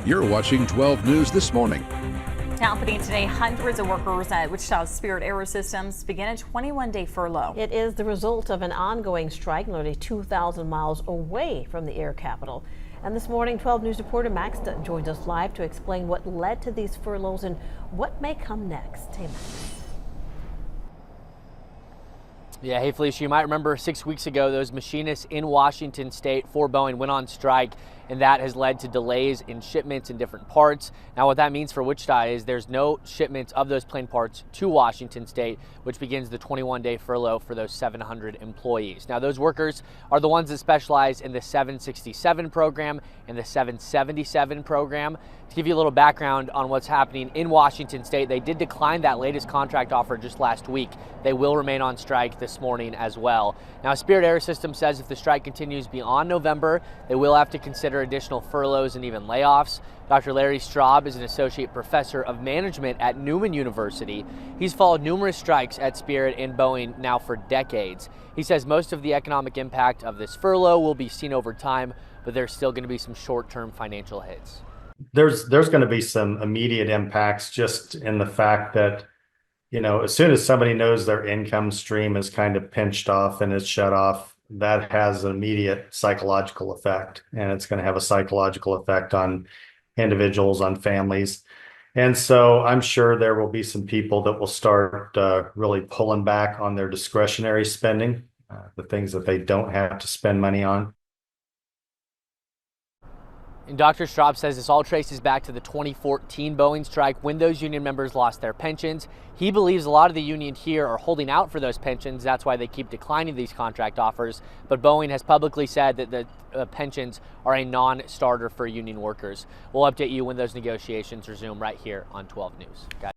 You're watching 12 News This Morning. Happening today, hundreds of workers at Wichita's Spirit AeroSystems begin a 21-day furlough. It is the result of an ongoing strike nearly 2,000 miles away from the air capital. And this morning, 12 News reporter Max joins us live to explain what led to these furloughs and what may come next. Hey, Max. Yeah, hey Felicia, you might remember 6 weeks ago those machinists in Washington State for Boeing went on strike, and that has led to delays in shipments in different parts. Now what that means for Wichita is there's no shipments of those plane parts to Washington State, which begins the 21-day furlough for those 700 employees. Now those workers are the ones that specialize in the 767 program and the 777 program. To give you a little background on what's happening in Washington State, they did decline that latest contract offer just last week. They will remain on strike this morning as well. Now, Spirit AeroSystems says if the strike continues beyond November, they will have to consider additional furloughs and even layoffs. Dr. Larry Straub is an associate professor of management at Newman University. He's followed numerous strikes at Spirit and Boeing now for decades. He says most of the economic impact of this furlough will be seen over time, but there's still going to be some short-term financial hits. There's going to be some immediate impacts just in the fact that, you know, as soon as somebody knows their income stream is kind of pinched off and is shut off, that has an immediate psychological effect, and it's going to have a psychological effect on individuals, on families. And so I'm sure there will be some people that will start really pulling back on their discretionary spending, the things that they don't have to spend money on. And Dr. Straub says this all traces back to the 2014 Boeing strike when those union members lost their pensions. He believes a lot of the union here are holding out for those pensions. That's why they keep declining these contract offers. But Boeing has publicly said that the pensions are a non-starter for union workers. We'll update you when those negotiations resume right here on 12 News. Guys.